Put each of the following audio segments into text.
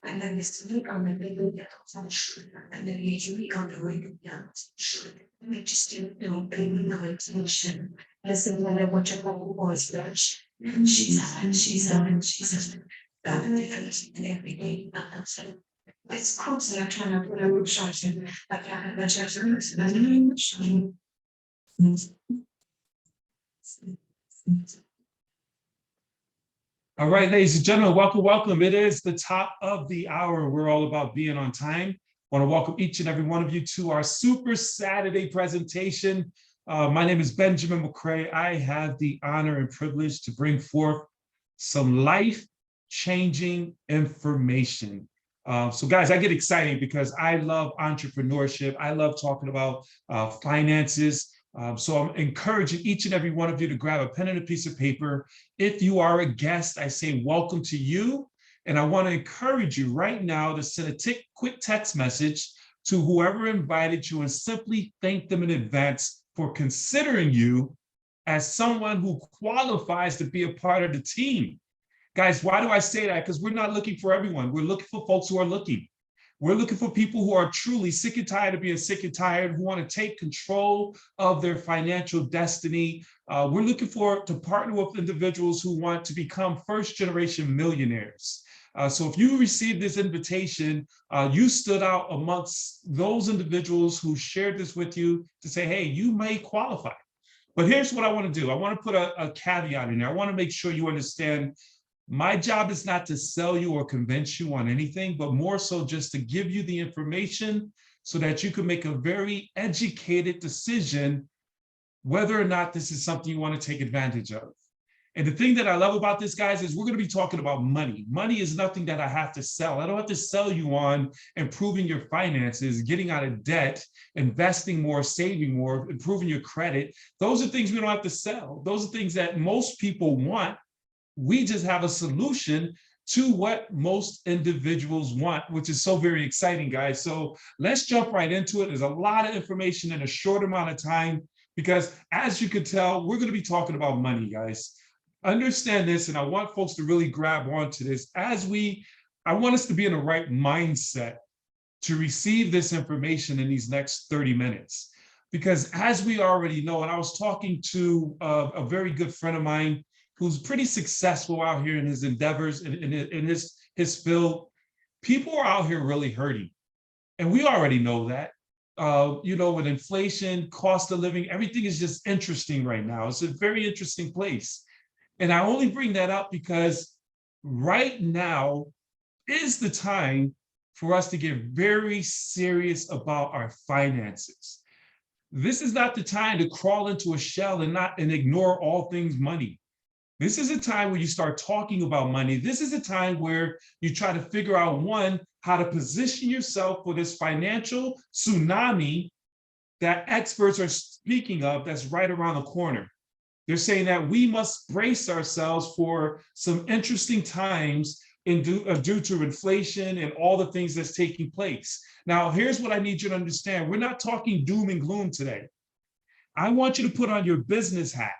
And then this week on the video that was on shoot, and then usually on the radio that was shoot. We just do baby notation. Listen, when I watch a couple boys watch, she's and every day. It's close, I'm trying to put a root shot in. I can't have a church person. All right, ladies and gentlemen, welcome. It is the top of the hour. We're all about being on time. I want to welcome each and every one of you to our Super Saturday presentation. My name is Benjamin McCray. I have the honor and privilege to bring forth some life-changing information. So guys, I get excited because I love entrepreneurship. I love talking about finances. So I'm encouraging each and every one of you to grab a pen and a piece of paper. If you are a guest, I say welcome to you. And I want to encourage you right now to send a quick text message to whoever invited you and simply thank them in advance for considering you as someone who qualifies to be a part of the team. Guys, why do I say that? Because we're not looking for everyone. We're looking for folks who are looking. We're looking for people who are truly sick and tired of being sick and tired, who want to take control of their financial destiny. We're looking to partner with individuals who want to become first-generation millionaires. So if you received this invitation, you stood out amongst those individuals who shared this with you to say, hey, you may qualify. But here's what I want to do. I want to put a caveat in there. I want to make sure you understand my job is not to sell you or convince you on anything, but more so just to give you the information so that you can make a very educated decision whether or not this is something you want to take advantage of. And the thing that I love about this, guys, is we're going to be talking about money. Money is nothing that I have to sell. I don't have to sell you on improving your finances, getting out of debt, investing more, saving more, improving your credit. Those are things we don't have to sell. Those are things that most people want. We just have a solution to what most individuals want, which is so very exciting, guys. So let's jump right into it. There's a lot of information in a short amount of time because, as you can tell, we're going to be talking about money, guys. Understand this, and I want folks to really grab onto this. I want us to be in the right mindset to receive this information in these next 30 minutes. Because as we already know, and I was talking to a very good friend of mine who's pretty successful out here in his endeavors, in his field, people are out here really hurting. And we already know that. With inflation, cost of living, everything is just interesting right now. It's a very interesting place. And I only bring that up because right now is the time for us to get very serious about our finances. This is not the time to crawl into a shell and ignore all things money. This is a time where you start talking about money. This is a time where you try to figure out, one, how to position yourself for this financial tsunami that experts are speaking of that's right around the corner. They're saying that we must brace ourselves for some interesting times due to inflation and all the things that's taking place. Now, here's what I need you to understand. We're not talking doom and gloom today. I want you to put on your business hat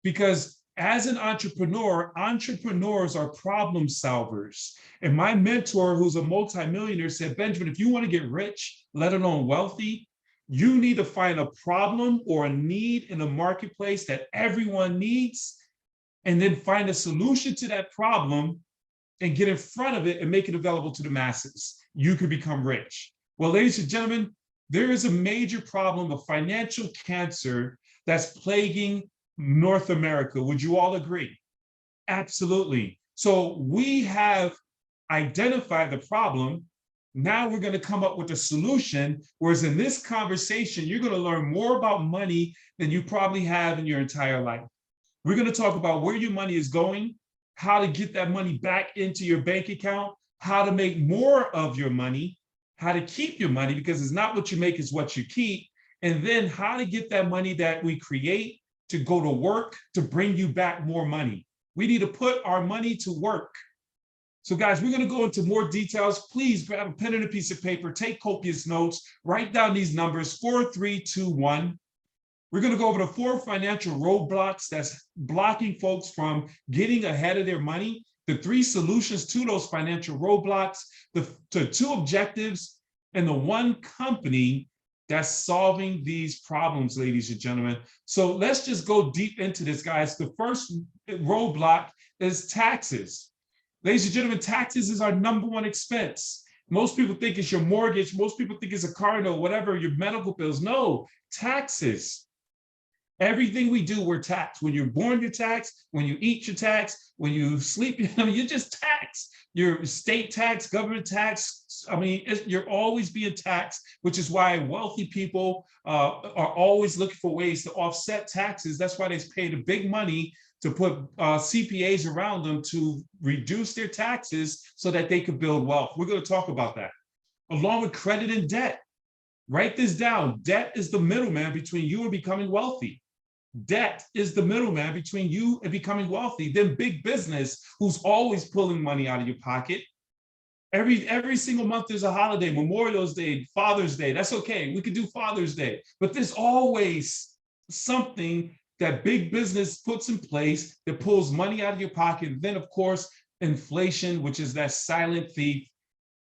because as an entrepreneur, entrepreneurs are problem solvers. And my mentor, who's a multimillionaire, said, Benjamin, if you want to get rich, let alone wealthy, you need to find a problem or a need in the marketplace that everyone needs, and then find a solution to that problem and get in front of it and make it available to the masses. You can become rich. Well, ladies and gentlemen, there is a major problem of financial cancer that's plaguing North America. Would you all agree? Absolutely. So we have identified the problem. Now we're going to come up with a solution, whereas in this conversation, you're going to learn more about money than you probably have in your entire life. We're going to talk about where your money is going, how to get that money back into your bank account, how to make more of your money, how to keep your money, because it's not what you make, it's what you keep, and then how to get that money that we create to go to work to bring you back more money. We need to put our money to work. So guys, we're going to go into more details. Please grab a pen and a piece of paper, take copious notes, write down these numbers, 4, 3, 2, 1. We're going to go over the 4 financial roadblocks that's blocking folks from getting ahead of their money, the 3 solutions to those financial roadblocks, the 2 objectives, and the 1 company that's solving these problems, ladies and gentlemen. So let's just go deep into this, guys. The first roadblock is taxes. Ladies and gentlemen, taxes is our #1 expense. Most people think it's your mortgage. Most people think it's a car note, whatever, your medical bills. No, taxes. Everything we do, we're taxed. When you're born, you're taxed. When you eat, you're taxed. When you sleep, you're just taxed. Your state tax, government tax. You're always being taxed, which is why wealthy people are always looking for ways to offset taxes. That's why they pay the big money to put CPAs around them to reduce their taxes so that they could build wealth. We're going to talk about that. Along with credit and debt. Write this down. Debt is the middleman between you and becoming wealthy. Debt is the middleman between you and becoming wealthy. Then big business, who's always pulling money out of your pocket. Every single month there's a holiday, Memorial Day, Father's Day. That's okay. We could do Father's Day. But there's always something that big business puts in place that pulls money out of your pocket. And then, of course, inflation, which is that silent thief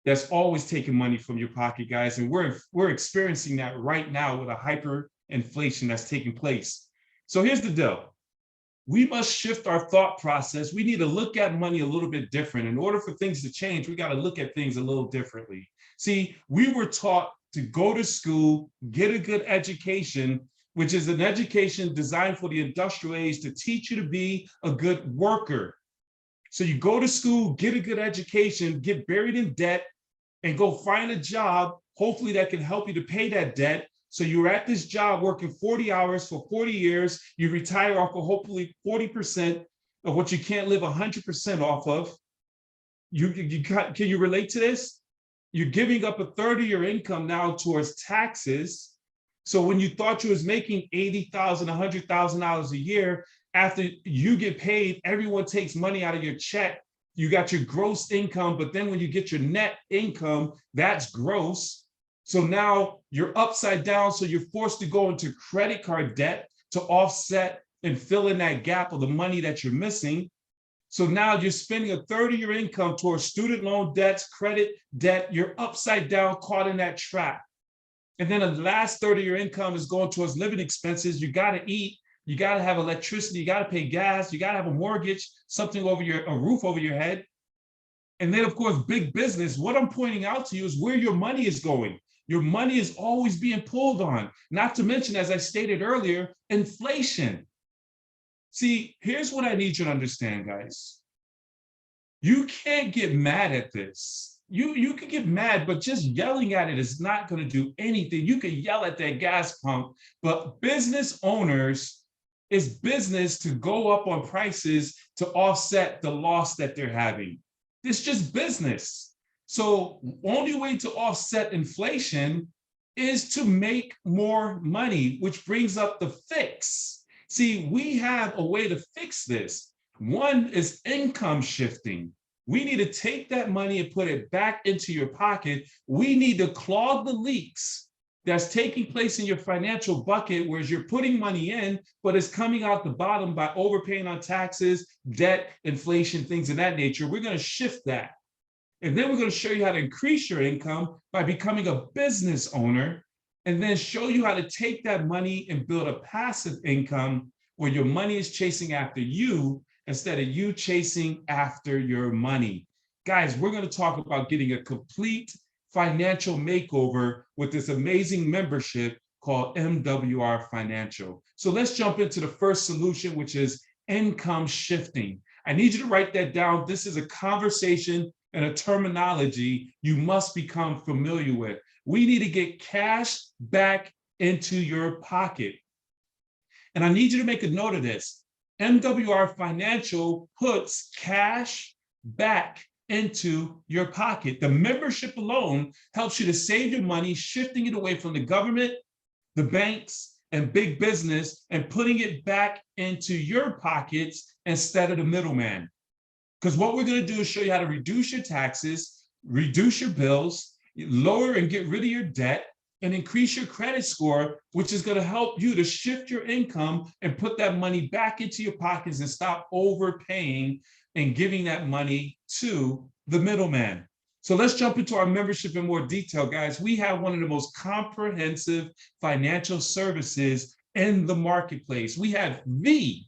that's always taking money from your pocket, guys. And we're experiencing that right now with a hyperinflation that's taking place. So here's the deal. We must shift our thought process. We need to look at money a little bit different. In order for things to change, we got to look at things a little differently. See, we were taught to go to school, get a good education, which is an education designed for the industrial age to teach you to be a good worker. So you go to school, get a good education, get buried in debt, and go find a job, hopefully that can help you to pay that debt. So you're at this job working 40 hours for 40 years, you retire off of hopefully 40% of what you can't live 100% off of. Can you relate to this? You're giving up 1/3 of your income now towards taxes. So when you thought you was making $80,000, $100,000 a year, after you get paid, everyone takes money out of your check. You got your gross income, but then when you get your net income, that's gross. So now you're upside down. So you're forced to go into credit card debt to offset and fill in that gap of the money that you're missing. So now you're spending 1/3 of your income towards student loan debts, credit debt. You're upside down, caught in that trap. And then the last 1/3 of your income is going towards living expenses. You got to eat, you got to have electricity, you got to pay gas, you got to have a mortgage, something over a roof over your head. And then, of course, big business. What I'm pointing out to you is where your money is going. Your money is always being pulled on. Not to mention, as I stated earlier, inflation. See, here's what I need you to understand, guys. You can't get mad at this. You can get mad, but just yelling at it is not going to do anything. You can yell at that gas pump, but business owners, it's business to go up on prices to offset the loss that they're having. It's just business. So only way to offset inflation is to make more money, which brings up the fix. See, we have a way to fix this. One is income shifting. We need to take that money and put it back into your pocket. We need to clog the leaks that's taking place in your financial bucket, whereas you're putting money in, but it's coming out the bottom by overpaying on taxes, debt, inflation, things of that nature. We're going to shift that. And then we're going to show you how to increase your income by becoming a business owner, and then show you how to take that money and build a passive income where your money is chasing after you instead of you chasing after your money. Guys, we're going to talk about getting a complete financial makeover with this amazing membership called MWR Financial. So let's jump into the first solution, which is income shifting. I need you to write that down. This is a conversation and a terminology you must become familiar with. We need to get cash back into your pocket. And I need you to make a note of this. MWR Financial puts cash back into your pocket. The membership alone helps you to save your money, shifting it away from the government, the banks, and big business, and putting it back into your pockets instead of the middleman. Because what we're going to do is show you how to reduce your taxes, reduce your bills, lower and get rid of your debt, and increase your credit score, which is going to help you to shift your income and put that money back into your pockets and stop overpaying and giving that money to the middleman. So let's jump into our membership in more detail, guys. We have one of the most comprehensive financial services in the marketplace. We have the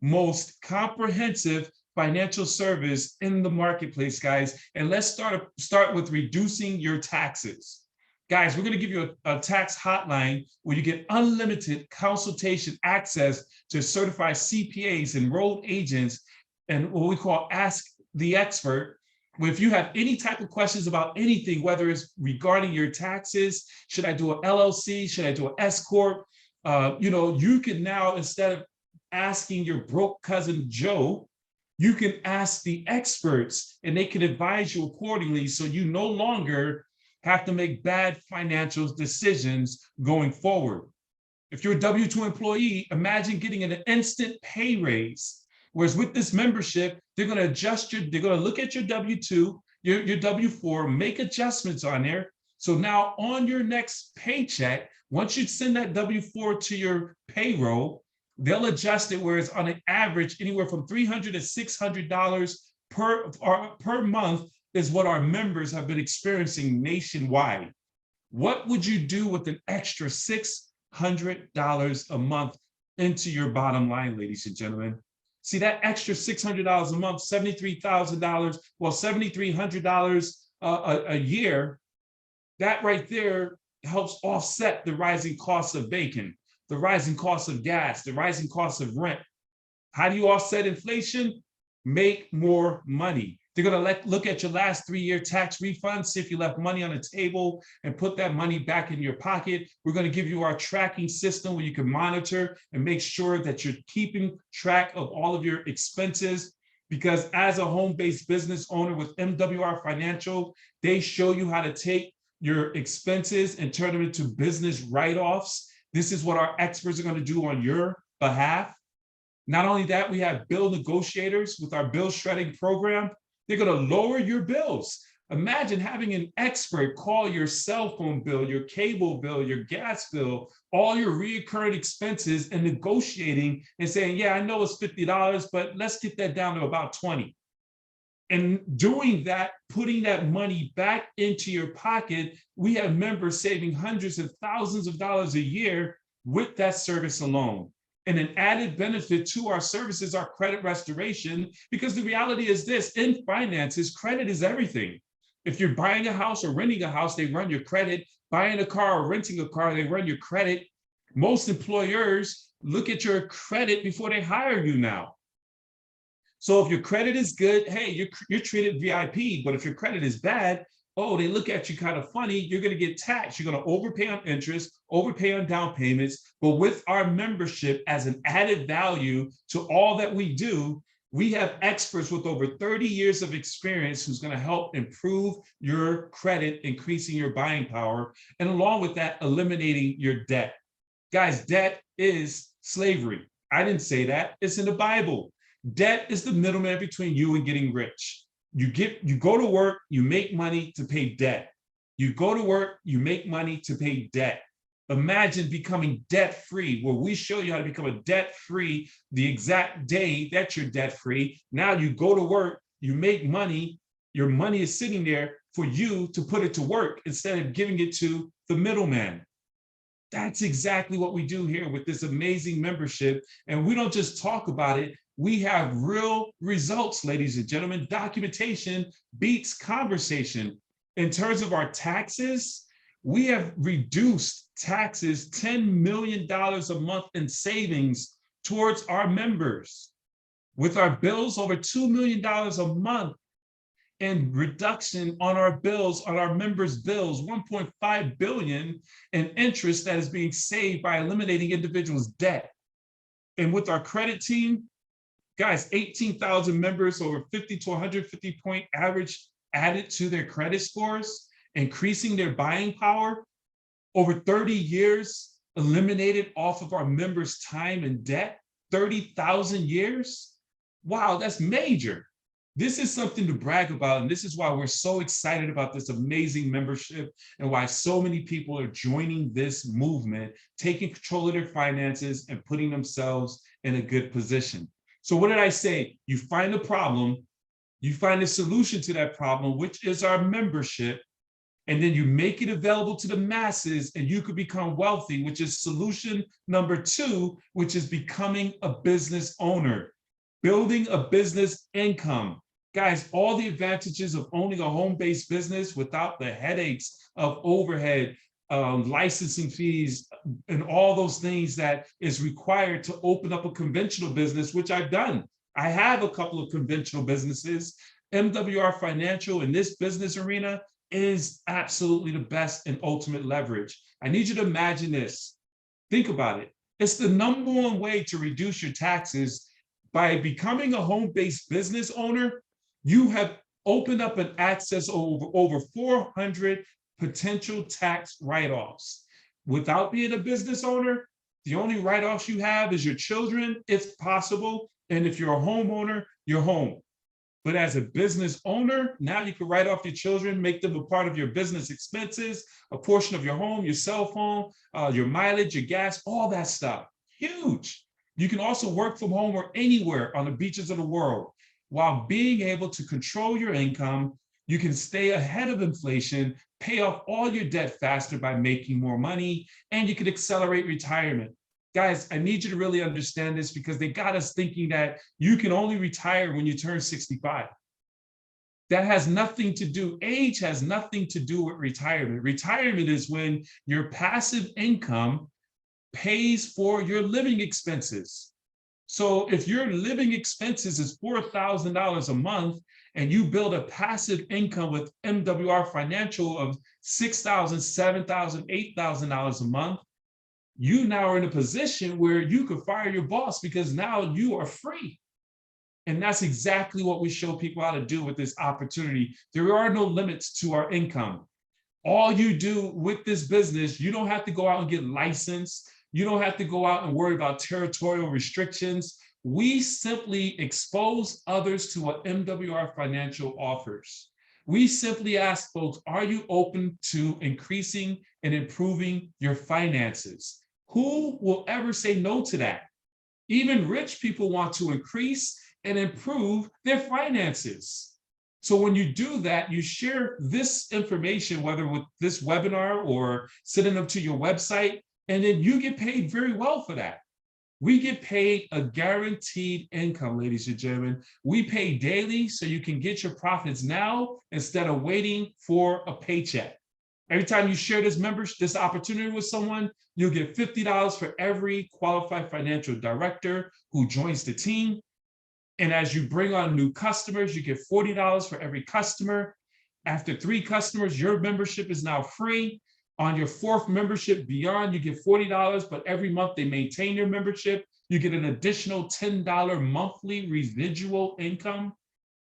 most comprehensive financial service in the marketplace, guys. And let's start with reducing your taxes. Guys, we're going to give you a tax hotline where you get unlimited consultation access to certified CPAs, enrolled agents, and what we call Ask the Expert. If you have any type of questions about anything, whether it's regarding your taxes, should I do an LLC? Should I do an S Corp? You can now, instead of asking your broke cousin Joe, you can ask the experts and they can advise you accordingly, so you no longer have to make bad financial decisions going forward. If you're a W-2 employee, imagine getting an instant pay raise. Whereas with this membership, they're going to they're going to look at your W-2, your W-4, make adjustments on there. So now on your next paycheck, once you send that W-4 to your payroll, they'll adjust it, whereas on an average, anywhere from $300 to $600 per month is what our members have been experiencing nationwide. What would you do with an extra $600 a month into your bottom line, ladies and gentlemen? See, that extra $600 a month, $73,000, well, $7,300 a year, that right there helps offset the rising costs of bacon, the rising cost of gas, the rising cost of rent. How do you offset inflation? Make more money. They're going to look at your last 3-year tax refund, see if you left money on the table, and put that money back in your pocket. We're going to give you our tracking system where you can monitor and make sure that you're keeping track of all of your expenses. Because as a home-based business owner with MWR Financial, they show you how to take your expenses and turn them into business write-offs. This is what our experts are going to do on your behalf. Not only that, we have bill negotiators with our bill shredding program. They're going to lower your bills. Imagine having an expert call your cell phone bill, your cable bill, your gas bill, all your recurring expenses, and negotiating and saying, yeah, I know it's $50, but let's get that down to about 20. And doing that, putting that money back into your pocket, we have members saving hundreds of thousands of dollars a year with that service alone. And an added benefit to our service is our credit restoration, because the reality is this: in finances, credit is everything. If you're buying a house or renting a house, they run your credit. Buying a car or renting a car, they run your credit. Most employers look at your credit before they hire you now. So if your credit is good, hey, you're treated VIP. But if your credit is bad, oh, they look at you kind of funny, you're going to get taxed. You're going to overpay on interest, overpay on down payments. But with our membership as an added value to all that we do, we have experts with over 30 years of experience who's going to help improve your credit, increasing your buying power, and along with that, eliminating your debt. Guys, debt is slavery. I didn't say that. It's in the Bible. Debt is the middleman between you and getting rich. You go to work, you make money to pay debt. You go to work, you make money to pay debt. Imagine becoming debt-free, where we show you how to become a debt-free the exact day that you're debt-free. Now you go to work, you make money, your money is sitting there for you to put it to work instead of giving it to the middleman. That's exactly what we do here with this amazing membership. And we don't just talk about it. We have real results, ladies and gentlemen. Documentation beats conversation. In terms of our taxes, we have reduced taxes $10 million a month in savings towards our members. With our bills, over $2 million a month in reduction on our bills, on our members' bills, $1.5 billion in interest that is being saved by eliminating individuals' debt. And with our credit team, Guys, 18,000 members, over 50 to 150 point average added to their credit scores, increasing their buying power. Over 30 years eliminated off of our members' time and debt. 30,000 years. Wow, that's major. This is something to brag about, and this is why we're so excited about this amazing membership and why so many people are joining this movement, taking control of their finances and putting themselves in a good position. So what did I say? You find a problem, you find a solution to that problem, which is our membership, and then you make it available to the masses and you could become wealthy, which is solution number 2, which is becoming a business owner, building a business income. Guys, all the advantages of owning a home-based business without the headaches of overhead, licensing fees, and all those things that is required to open up a conventional business, which I've done. I have a couple of conventional businesses. MWR Financial in this business arena is absolutely the best and ultimate leverage. I need you to imagine this. Think about it. It's the number one way to reduce your taxes. By becoming a home-based business owner, you have opened up an access over 400 potential tax write-offs. Without being a business owner, the only write-offs you have is your children, if possible, and if you're a homeowner, your home. But as a business owner, now you can write off your children, make them a part of your business expenses, a portion of your home, your cell phone, your mileage, your gas, all that stuff. Huge. You can also work from home or anywhere on the beaches of the world. While being able to control your income, you can stay ahead of inflation, pay off all your debt faster by making more money, and you can accelerate retirement. Guys, I need you to really understand this because they got us thinking that you can only retire when you turn 65. That has nothing to do, age has nothing to do with retirement. Retirement is when your passive income pays for your living expenses. So if your living expenses is $4,000 a month and you build a passive income with MWR Financial of $6,000, $7,000, $8,000 a month, you now are in a position where you could fire your boss because now you are free. And that's exactly what we show people how to do with this opportunity. There are no limits to our income. All you do with this business, you don't have to go out and get licensed. You don't have to go out and worry about territorial restrictions. We simply expose others to what MWR Financial offers. We simply ask folks, are you open to increasing and improving your finances? Who will ever say no to that? Even rich people want to increase and improve their finances. So when you do that, you share this information, whether with this webinar or sending them to your website, and then you get paid very well for that. We get paid a guaranteed income, ladies and gentlemen. We pay daily so you can get your profits now instead of waiting for a paycheck. Every time you share this opportunity with someone, you'll get $50 for every qualified financial director who joins the team. And as you bring on new customers, you get $40 for every customer. After 3 customers, your membership is now free. On your 4th membership beyond, you get $40, but every month they maintain your membership. You get an additional $10 monthly residual income.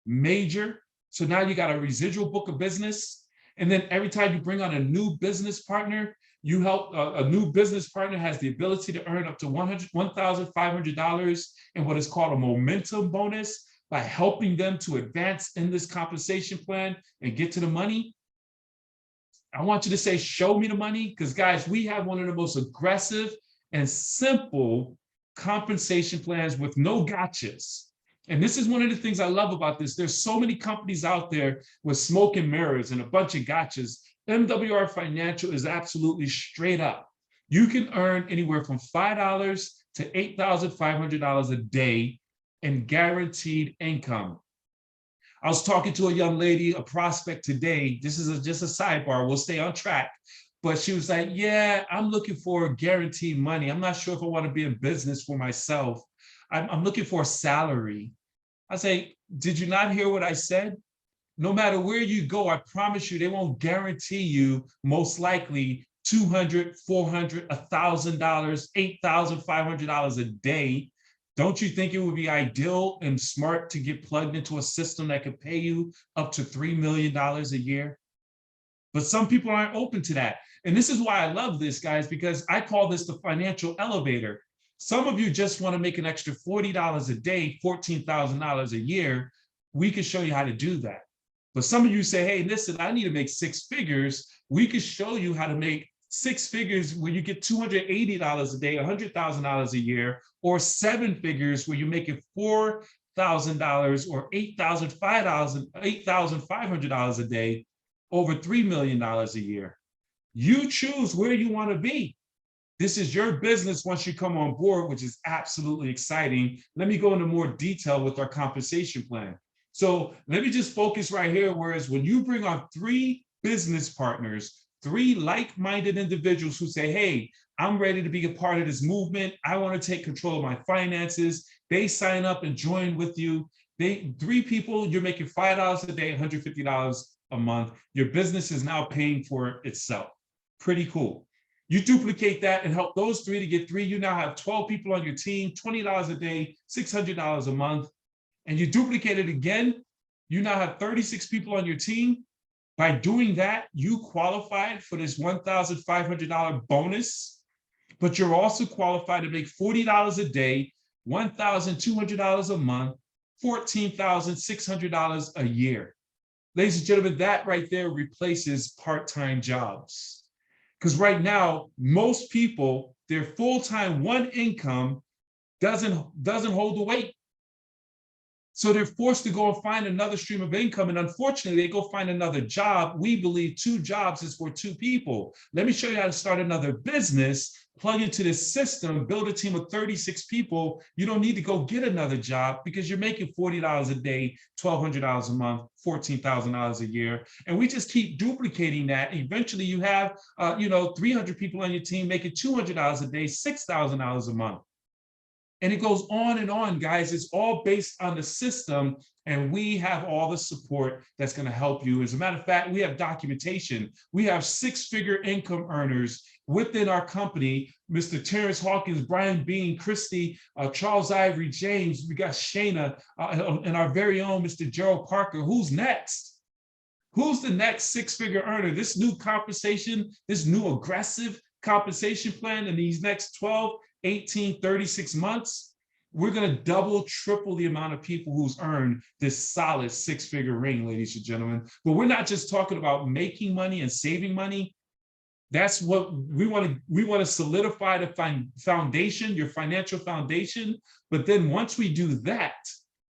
Major. So now you got a residual book of business. And then every time you bring on a new business partner, you help a new business partner has the ability to earn up to $1,500 in what is called a momentum bonus by helping them to advance in this compensation plan and get to the money. I want you to say, show me the money, because guys, we have one of the most aggressive and simple compensation plans with no gotchas. And this is one of the things I love about this. There's so many companies out there with smoke and mirrors and a bunch of gotchas. MWR Financial is absolutely straight up. You can earn anywhere from $5 to $8,500 a day in guaranteed income. I was talking to a young lady, a prospect today. This is just a sidebar. We'll stay on track. But she was like, yeah, I'm looking for guaranteed money. I'm not sure if I want to be in business for myself. I'm looking for a salary. I say, did you not hear what I said? No matter where you go, I promise you, they won't guarantee you most likely $200, $400, $1,000, $8,500 a day. Don't you think it would be ideal and smart to get plugged into a system that could pay you up to $3 million a year? But some people aren't open to that. And this is why I love this, guys, because I call this the financial elevator. Some of you just want to make an extra $40 a day, $14,000 a year. We can show you how to do that. But some of you say, hey, listen, I need to make six figures. We can show you how to make six figures where you get $280 a day, $100,000 a year, or seven figures where you're making $4,000 or $8,500 a day, over $3 million a year. You choose where you want to be. This is your business once you come on board, which is absolutely exciting. Let me go into more detail with our compensation plan. So let me just focus right here. Whereas when you bring on three business partners, three like-minded individuals who say, hey, I'm ready to be a part of this movement. I want to take control of my finances. They sign up and join with you. Three people, you're making $5 a day, $150 a month. Your business is now paying for itself. Pretty cool. You duplicate that and help those three to get three. You now have 12 people on your team, $20 a day, $600 a month. And you duplicate it again. You now have 36 people on your team. By doing that, you qualified for this $1,500 bonus, but you're also qualified to make $40 a day, $1,200 a month, $14,600 a year. Ladies and gentlemen, that right there replaces part-time jobs. Because right now, most people, their full-time one income doesn't hold the weight. So they're forced to go and find another stream of income. And unfortunately, they go find another job. We believe 2 jobs is for 2 people. Let me show you how to start another business, plug into this system, build a team of 36 people. You don't need to go get another job because you're making $40 a day, $1,200 a month, $14,000 a year. And we just keep duplicating that. Eventually you have, 300 people on your team making $200 a day, $6,000 a month. And it goes on and on, guys. It's all based on the system, and we have all the support that's going to help you. As a matter of fact, we have documentation. We have 6-figure income earners within our company, Mr. Terrence Hawkins, Brian Bean, Christy, Charles Ivory, James, we got Shayna, and our very own Mr. Gerald Parker. Who's next? Who's the next 6-figure earner? This new compensation, this new aggressive compensation plan in these next 12, 18, 36 months, we're going to double, triple the amount of people who's earned this solid 6-figure ring, ladies and gentlemen. But we're not just talking about making money and saving money. That's what we want to solidify the foundation, your financial foundation. But then once we do that,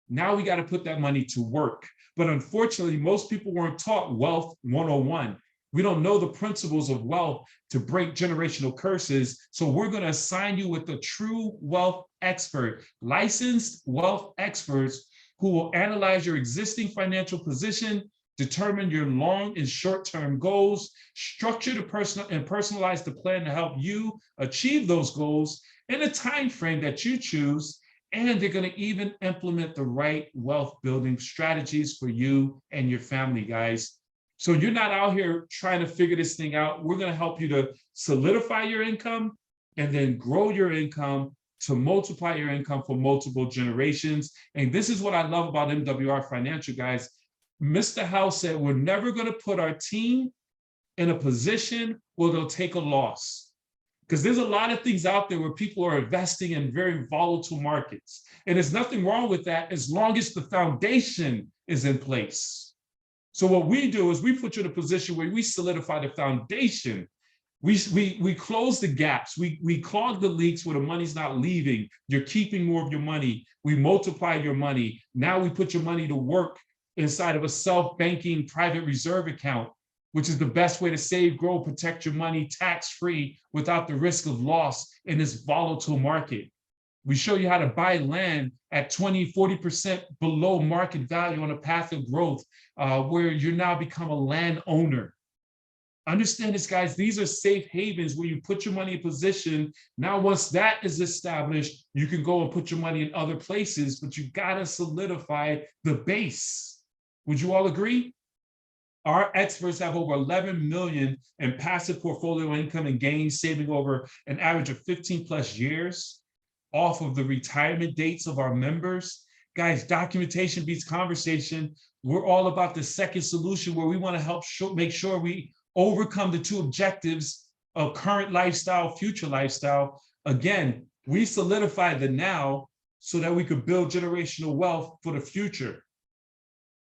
now we got to put that money to work. But unfortunately, most people weren't taught Wealth 101. We don't know the principles of wealth to break generational curses. So we're going to assign you with a true wealth expert, licensed wealth experts who will analyze your existing financial position, determine your long and short-term goals, structure the personalize the plan to help you achieve those goals in a time frame that you choose. And they're going to even implement the right wealth building strategies for you and your family, guys. So you're not out here trying to figure this thing out. We're going to help you to solidify your income and then grow your income to multiply your income for multiple generations. And this is what I love about MWR Financial, guys. Mr. House said, we're never going to put our team in a position where they'll take a loss. Because there's a lot of things out there where people are investing in very volatile markets. And there's nothing wrong with that as long as the foundation is in place. So what we do is we put you in a position where we solidify the foundation. We close the gaps. We clog the leaks where the money's not leaving. You're keeping more of your money. We multiply your money. Now we put your money to work inside of a self-banking private reserve account, which is the best way to save, grow, protect your money tax-free without the risk of loss in this volatile market. We show you how to buy land at 20, 40% below market value on a path of growth, where you now become a landowner. Understand this, guys. These are safe havens where you put your money in position. Now, once that is established, you can go and put your money in other places, but you got to solidify the base. Would you all agree? Our experts have over 11 million in passive portfolio income and gains, saving over an average of 15 plus years. off of the retirement dates of our members. Guys, documentation beats conversation. We're all about the second solution where we want to help make sure we overcome the two objectives of current lifestyle, future lifestyle. Again, we solidify the now so that we could build generational wealth for the future.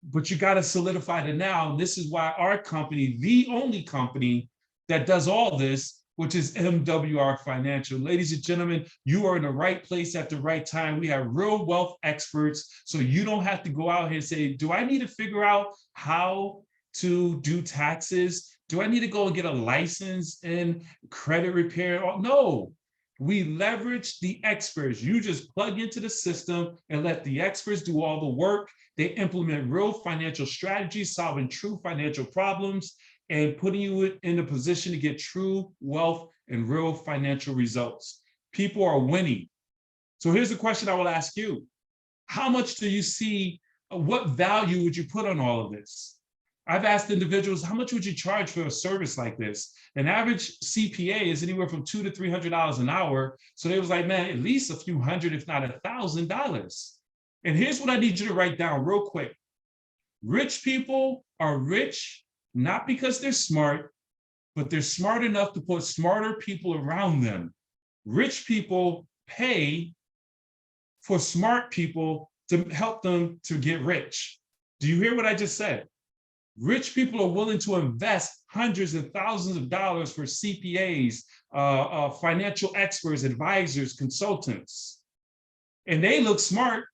But you got to solidify the now. And this is why our company, the only company that does all this, which is MWR Financial. Ladies and gentlemen, you are in the right place at the right time. We have real wealth experts, so you don't have to go out here and say, do I need to figure out how to do taxes? Do I need to go and get a license in credit repair? No, we leverage the experts. You just plug into the system and let the experts do all the work. They implement real financial strategies, solving true financial problems, and putting you in a position to get true wealth and real financial results. People are winning. So here's the question I will ask you. How much do you see, what value would you put on all of this? I've asked individuals, how much would you charge for a service like this? An average CPA is anywhere from $200 to $300 an hour. So they was like, man, at least a few hundred, if not $1,000. And here's what I need you to write down real quick. Rich people are rich not because they're smart, but they're smart enough to put smarter people around them. Rich people pay for smart people to help them to get rich. Do you hear what I just said? Rich people are willing to invest hundreds of thousands of dollars for CPAs, financial experts, advisors, consultants. And they look smart,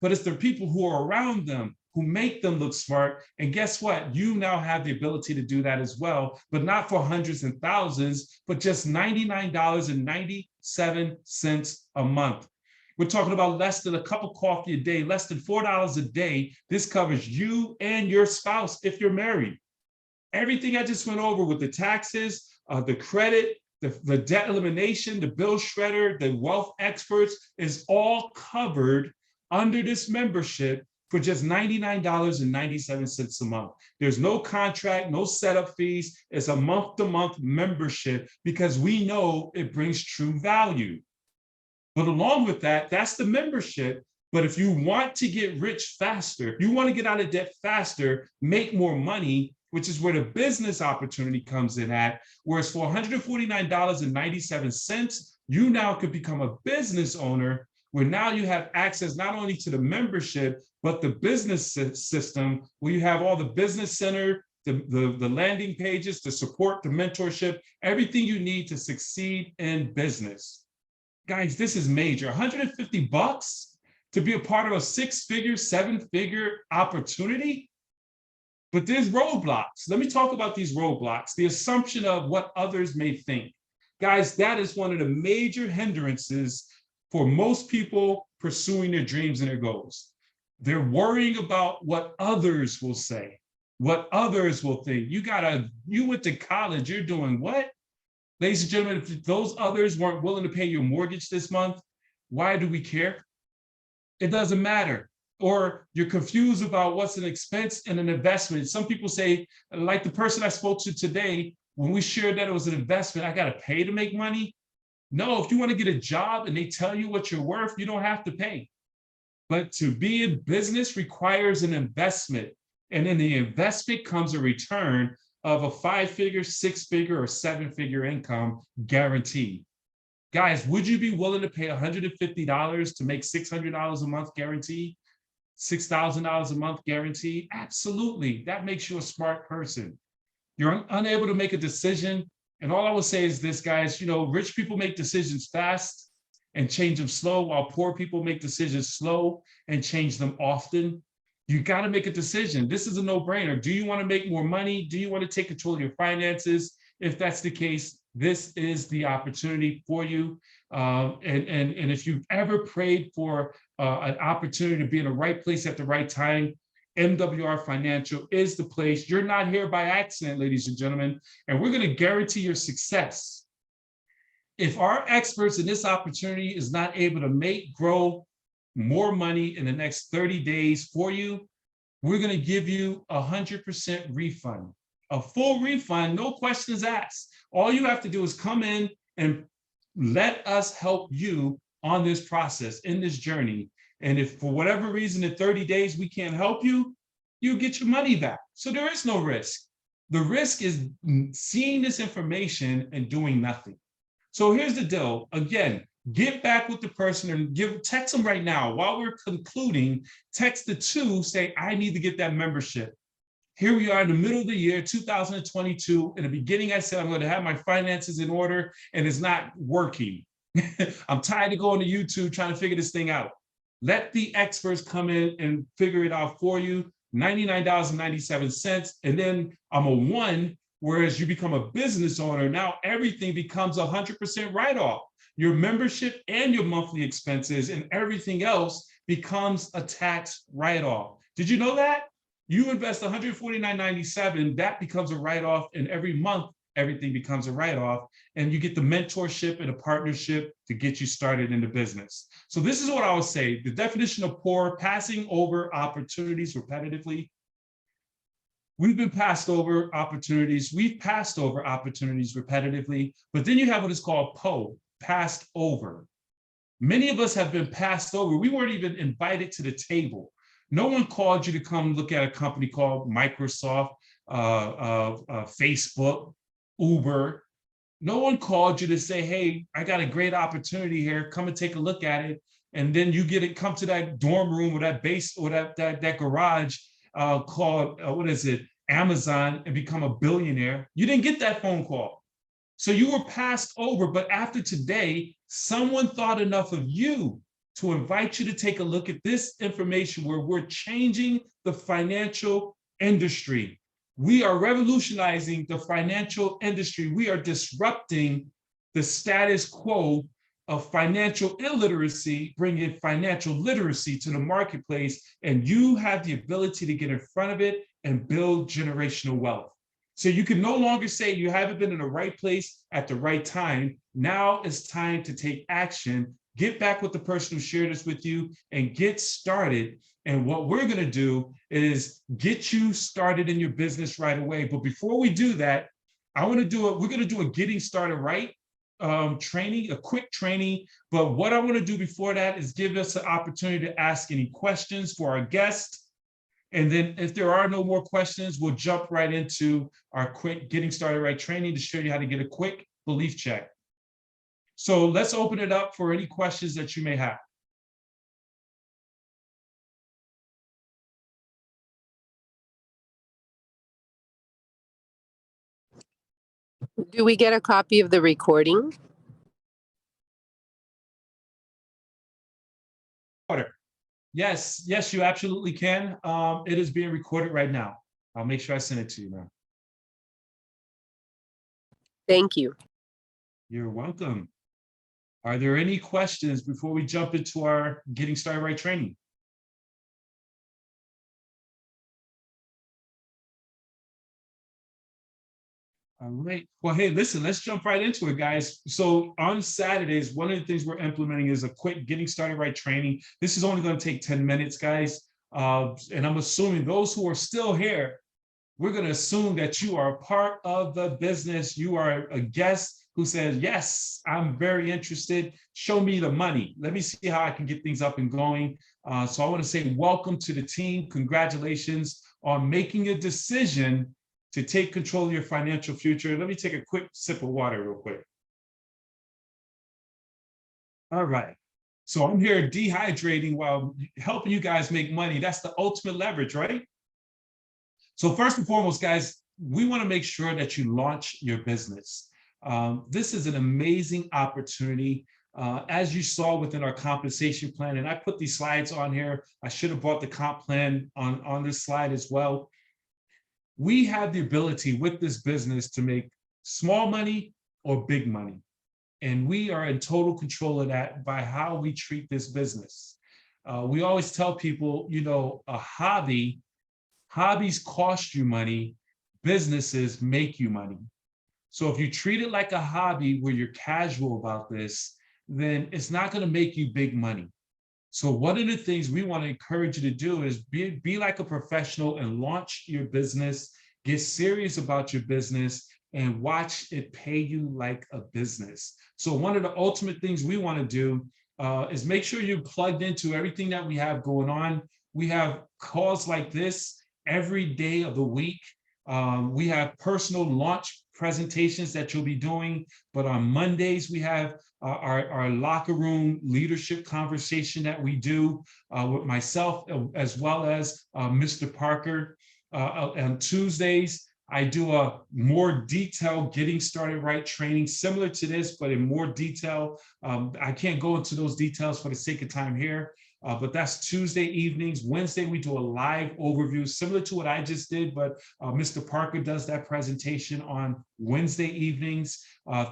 but it's the people who are around them who make them look smart. And guess what? You now have the ability to do that as well, but not for hundreds and thousands, but just $99.97 a month. We're talking about less than a cup of coffee a day, less than $4 a day. This covers you and your spouse if you're married. Everything I just went over with the taxes, the credit, the debt elimination, the bill shredder, the wealth experts is all covered under this membership for just $99.97 a month. There's no contract, no setup fees. It's a month-to-month membership because we know it brings true value. But along with that, that's the membership. But if you want to get rich faster, if you want to get out of debt faster, make more money, which is where the business opportunity comes in at, whereas for $149.97, you now could become a business owner where now you have access not only to the membership, but the business system where you have all the business center, the landing pages, the support, the mentorship, everything you need to succeed in business. Guys, this is major. $150 to be a part of a 6-figure, 7-figure opportunity. But there's roadblocks. Let me talk about these roadblocks. The assumption of what others may think. Guys, that is one of the major hindrances for most people pursuing their dreams and their goals. They're worrying about what others will say, what others will think. You went to college, you're doing what? Ladies and gentlemen, if those others weren't willing to pay your mortgage this month, why do we care? It doesn't matter. Or you're confused about what's an expense and an investment. Some people say, like the person I spoke to today, when we shared that it was an investment, I got to pay to make money. No, if you want to get a job and they tell you what you're worth, you don't have to pay. But to be in business requires an investment. And in the investment comes a return of a 5-figure, 6-figure, or 7-figure income guaranteed. Guys, would you be willing to pay $150 to make $600 a month guaranteed? $6,000 a month guaranteed? Absolutely. That makes you a smart person. You're unable to make a decision. And all I will say is this, guys, rich people make decisions fast and change them slow, while poor people make decisions slow and change them often. You got to make a decision. This is a no-brainer. Do you want to make more money? Do you want to take control of your finances? If that's the case, this is the opportunity for you. And if you've ever prayed for an opportunity to be in the right place at the right time, MWR Financial is the place. You're not here by accident, ladies and gentlemen, and we're going to guarantee your success. If our experts in this opportunity is not able to grow more money in the next 30 days for you, we're going to give you 100% refund, a full refund, no questions asked. All you have to do is come in and let us help you on this process, in this journey. And if for whatever reason in 30 days we can't help you, you get your money back. So there is no risk. The risk is seeing this information and doing nothing. So here's the deal. Again, get back with the person and text them right now. While we're concluding, text the two, say, I need to get that membership. Here we are in the middle of the year, 2022. In the beginning, I said, I'm going to have my finances in order, and it's not working. I'm tired of going to YouTube trying to figure this thing out. Let the experts come in and figure it out for you. $99.97. And then I'm a one, whereas you become a business owner. Now everything becomes 100% write-off. Your membership and your monthly expenses and everything else becomes a tax write-off. Did you know that? You invest $149.97, that becomes a write-off, and every month everything becomes a write-off, and you get the mentorship and a partnership to get you started in the business. So this is what I would say. The definition of poor: passing over opportunities repetitively. We've been passed over opportunities. We've passed over opportunities repetitively, but then you have what is called PO, passed over. Many of us have been passed over. We weren't even invited to the table. No one called you to come look at a company called Microsoft, Facebook, Uber. No one called you to say, hey, I got a great opportunity here. Come and take a look at it. And then you get it, come to that dorm room or that base or that garage called, what is it, Amazon, and become a billionaire. You didn't get that phone call. So you were passed over. But after today, someone thought enough of you to invite you to take a look at this information where we're changing the financial industry. We are revolutionizing the financial industry. We are disrupting the status quo of financial illiteracy, bringing financial literacy to the marketplace, and you have the ability to get in front of it and build generational wealth. So you can no longer say you haven't been in the right place at the right time. Now it's time to take action. Get back with the person who shared this with you and get started. And what we're going to do is get you started in your business right away. But before we do that, we're going to do a getting started right training, a quick training. But what I want to do before that is give us an opportunity to ask any questions for our guest. And then if there are no more questions, we'll jump right into our quick getting started right training to show you how to get a quick belief check. So let's open it up for any questions that you may have. Do we get a copy of the recording? Yes, you absolutely can. It is being recorded right now. I'll make sure I send it to you now. Thank you. You're welcome. Are there any questions before we jump into our Getting Started Right training? All right. Well, hey, listen, let's jump right into it, guys. So on Saturdays, one of the things we're implementing is a quick Getting Started Right training. This is only going to take 10 minutes, guys. And I'm assuming those who are still here, we're going to assume that you are a part of the business. You are a guest who says, yes, I'm very interested. Show me the money. Let me see how I can get things up and going. So I want to say welcome to the team. Congratulations on making a decision to take control of your financial future. Let me take a quick sip of water real quick. All right. So I'm here dehydrating while helping you guys make money. That's the ultimate leverage, right? So first and foremost, guys, we want to make sure that you launch your business. This is an amazing opportunity. As you saw within our compensation plan, and I put these slides on here. I should have brought the comp plan on this slide as well. We have the ability with this business to make small money or big money. And we are in total control of that by how we treat this business. We always tell people, you know, hobbies cost you money, businesses make you money. So if you treat it like a hobby where you're casual about this, then it's not going to make you big money. So one of the things we want to encourage you to do is be like a professional and launch your business, get serious about your business, and watch it pay you like a business. So one of the ultimate things we want to do is make sure you're plugged into everything that we have going on. We have calls like this every day of the week. We have personal launch presentations that you'll be doing, but on Mondays we have our locker room leadership conversation that we do with myself as well as Mr. Parker. On Tuesdays, I do a more detailed getting started right training similar to this, but in more detail. I can't go into those details for the sake of time here, but that's Tuesday evenings. Wednesday, we do a live overview similar to what I just did, but Mr. Parker does that presentation on Wednesday evenings.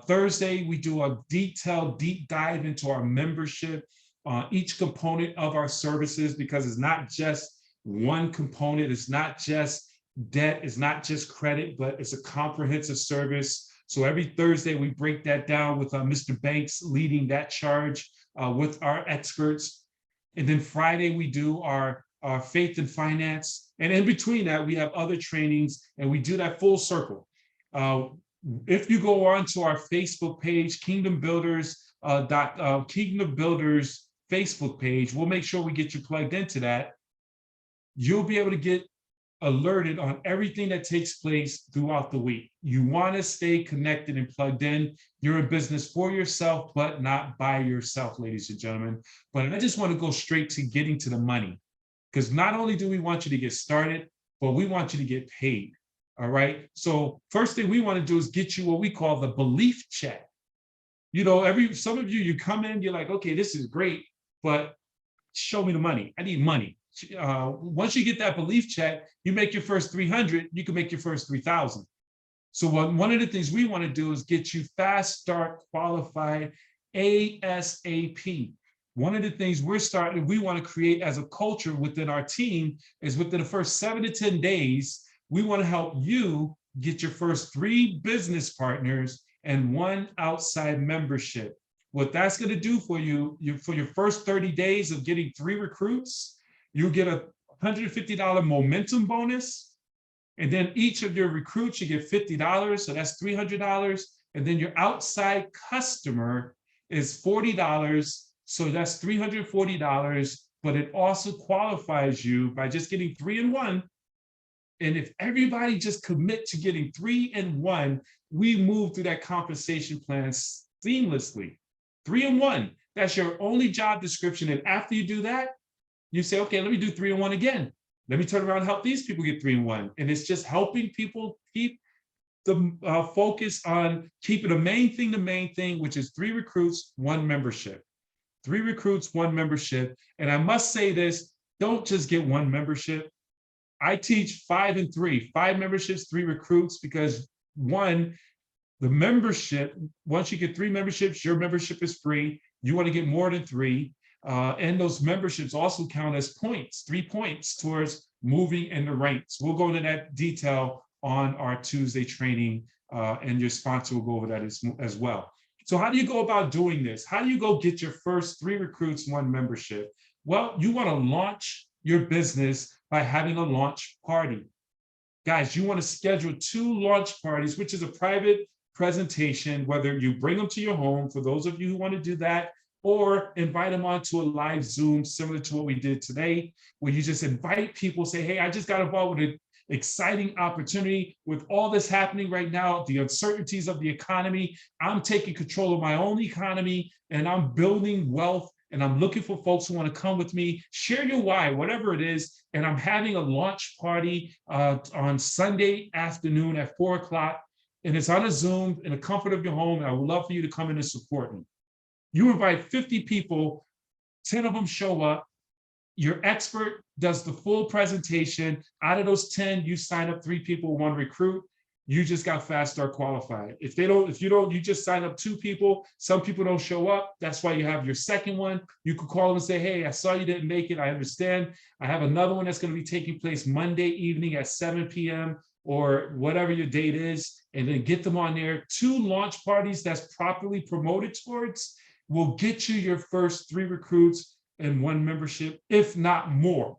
Thursday, we do a detailed deep dive into our membership, each component of our services, because it's not just one component. It's not just debt, it's not just credit, but it's a comprehensive service. So every Thursday, we break that down with Mr. Banks leading that charge with our experts. And then Friday, we do our faith and finance. And in between that, we have other trainings, and we do that full circle. If you go on to our Facebook page, Kingdom Builders Facebook page, we'll make sure we get you plugged into that. You'll be able to get alerted on everything that takes place throughout the week. You want to stay connected and plugged in. You're in business for yourself, but not by yourself, ladies and gentlemen. But I just want to go straight to getting to the money, because not only do we want you to get started, but we want you to get paid. All right. So first thing we want to do is get you what we call the belief check. You know, some of you come in, you're like, okay, this is great, but show me the money. I need money. Once you get that belief check, you make your first 300, you can make your first 3,000. So one of the things we want to do is get you fast start qualified ASAP. One of the things we want to create as a culture within our team is within the first 7 to 10 days, we want to help you get your first 3 business partners and 1 outside membership. What that's going to do for you for your first 30 days of getting 3 recruits, you get a $150 momentum bonus. And then each of your recruits, you get $50. So that's $300. And then your outside customer is $40. So that's $340. But it also qualifies you by just getting 3 and 1. And if everybody just commit to getting 3 and 1, we move through that compensation plan seamlessly. 3 and 1, that's your only job description. And after you do that, you say, okay, let me do 3 and 1 again. Let me turn around and help these people get 3 and 1. And it's just helping people keep the focus on keeping the main thing, which is 3 recruits, 1 membership. 3 recruits, 1 membership. And I must say this, don't just get 1 membership. I teach 5 and 3, 5 memberships, 3 recruits, because 1, the membership, once you get 3 memberships, your membership is free. You want to get more than 3. And those memberships also count as points, 3 points towards moving in the ranks. We'll go into that detail on our Tuesday training, and your sponsor will go over that as well. So how do you go about doing this? How do you go get your first 3 recruits, 1 membership? Well, you want to launch your business by having a launch party. Guys, you want to schedule 2 launch parties, which is a private presentation, whether you bring them to your home, for those of you who want to do that, or invite them onto a live Zoom, similar to what we did today, where you just invite people, say, hey, I just got involved with an exciting opportunity with all this happening right now, the uncertainties of the economy. I'm taking control of my own economy, and I'm building wealth, and I'm looking for folks who want to come with me, share your why, whatever it is. And I'm having a launch party on Sunday afternoon at 4 o'clock. And it's on a Zoom in the comfort of your home. And I would love for you to come in and support me. You invite 50 people, 10 of them show up. Your expert does the full presentation. Out of those 10, you sign up 3 people, 1 recruit. You just got fast start qualified. If you just sign up 2 people. Some people don't show up. That's why you have your second one. You could call them and say, hey, I saw you didn't make it. I understand. I have another one that's going to be taking place Monday evening at 7 p.m. or whatever your date is, and then get them on there. 2 launch parties that's properly promoted towards will get you your first 3 recruits and 1 membership, if not more.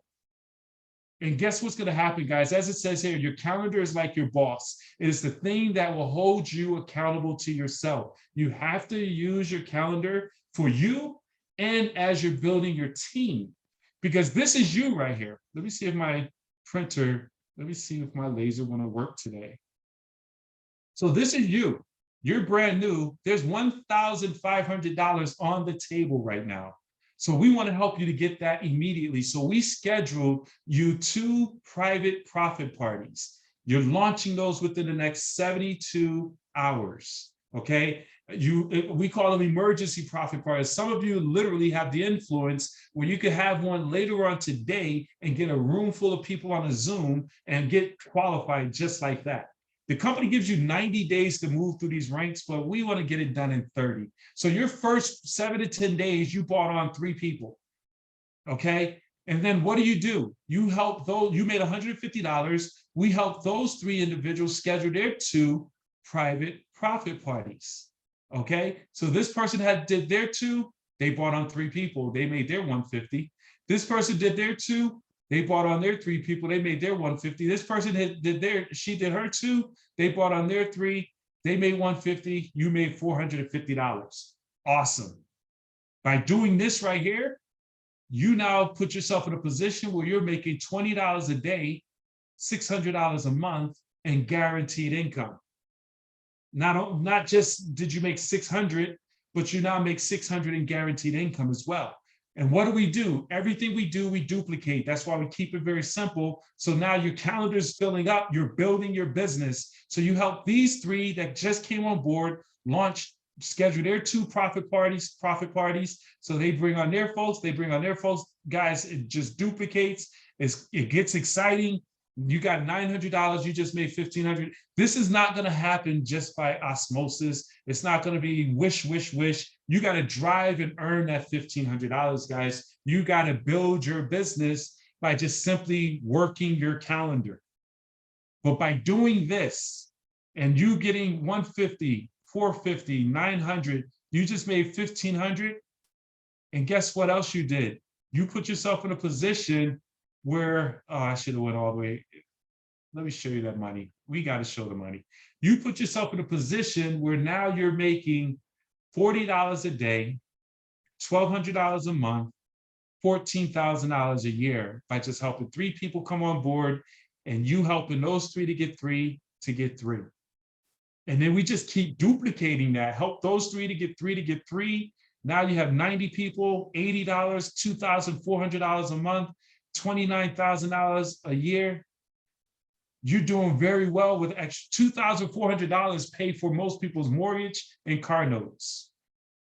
And guess what's going to happen, guys? As it says here, your calendar is like your boss. It is the thing that will hold you accountable to yourself. You have to use your calendar for you and as you're building your team. Because this is you right here. Let me see if my printer, let me see if my laser gonna work today. So this is you. You're brand new. There's $1,500 on the table right now. So we want to help you to get that immediately. So we scheduled you 2 private profit parties. You're launching those within the next 72 hours. Okay. We call them emergency profit parties. Some of you literally have the influence where you could have one later on today and get a room full of people on a Zoom and get qualified just like that. The company gives you 90 days to move through these ranks, but we want to get it done in 30. So your first 7 to 10 days, you brought on 3 people. Okay. And then what do? You help those, you made $150. We help those 3 individuals schedule their 2 private profit parties. Okay. So this person did their 2, they brought on 3 people, they made their 150. This person did their 2, they brought on their 3 people, they made their 150. This person she did her 2, they brought on their 3, they made 150, you made $450. Awesome. By doing this right here, you now put yourself in a position where you're making $20 a day, $600 a month, and guaranteed income. Not just did you make 600, but you now make 600 in guaranteed income as well. And what do? Everything we do, we duplicate. That's why we keep it very simple. So now your calendar is filling up, you're building your business. So you help these 3 that just came on board schedule their 2 profit parties. So they bring on their folks, guys, it just duplicates. It gets exciting. You got $900, you just made $1,500. This is not going to happen just by osmosis. It's not going to be wish. You got to drive and earn that $1,500, guys. You got to build your business by just simply working your calendar. But by doing this and you getting 150, 450, 900, you just made 1,500. And guess what else you did? You put yourself in a position where, I should have went all the way. Let me show you that money. We got to show the money. You put yourself in a position where now you're making $40 a day, $1,200 a month, $14,000 a year by just helping 3 people come on board and you helping those 3 to get 3 to get 3. And then we just keep duplicating that, help those 3 to get 3 to get 3. Now you have 90 people, $80, $2,400 a month, $29,000 a year. You're doing very well with extra $2,400 paid for most people's mortgage and car notes.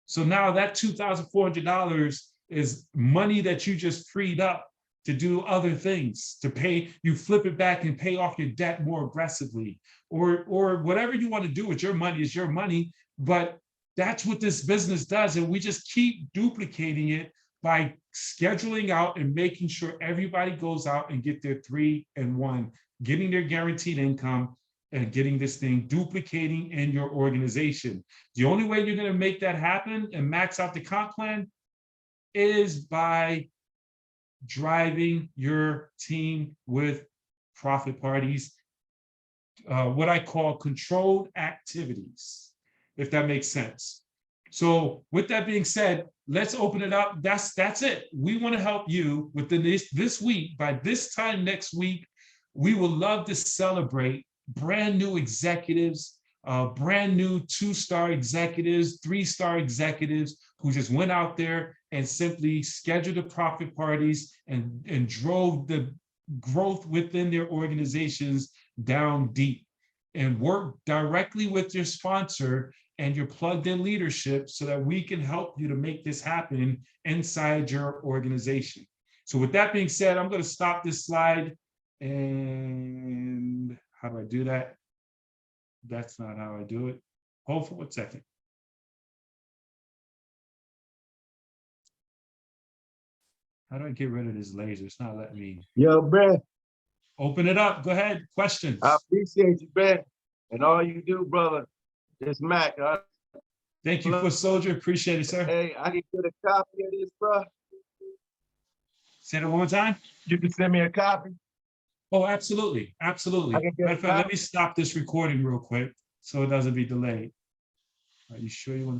So now that $2,400 is money that you just freed up to do other things, to pay, you flip it back and pay off your debt more aggressively, or whatever you want to do with your money is your money. But that's what this business does. And we just keep duplicating it by scheduling out and making sure everybody goes out and get their 3 and 1, getting their guaranteed income and getting this thing duplicating in your organization. The only way you're going to make that happen and max out the comp plan is by driving your team with profit parties, what I call controlled activities, if that makes sense. So with that being said, let's open it up. That's it. We want to help you within this week. By this time next week, we will love to celebrate brand new executives, brand new 2-star executives, 3-star executives who just went out there and simply scheduled the profit parties and drove the growth within their organizations down deep and work directly with your sponsor and your plugged in leadership so that we can help you to make this happen inside your organization. So with that being said, I'm going to stop this slide. And how do I do that? That's not how I do it. Hold for 1 second. How do I get rid of this laser? It's not letting me. Yo, Brad. Open it up. Go ahead. Questions. I appreciate you, Brad, and all you do, brother. It's Mac. Thank you, Foot Soldier. Appreciate it, sir. Hey, I can get a copy of this, bro. Say that one more time. You can send me a copy. Oh, absolutely. Absolutely. I can get Matter of fact, a let me stop this recording real quick so it doesn't be delayed. Are you sure you want to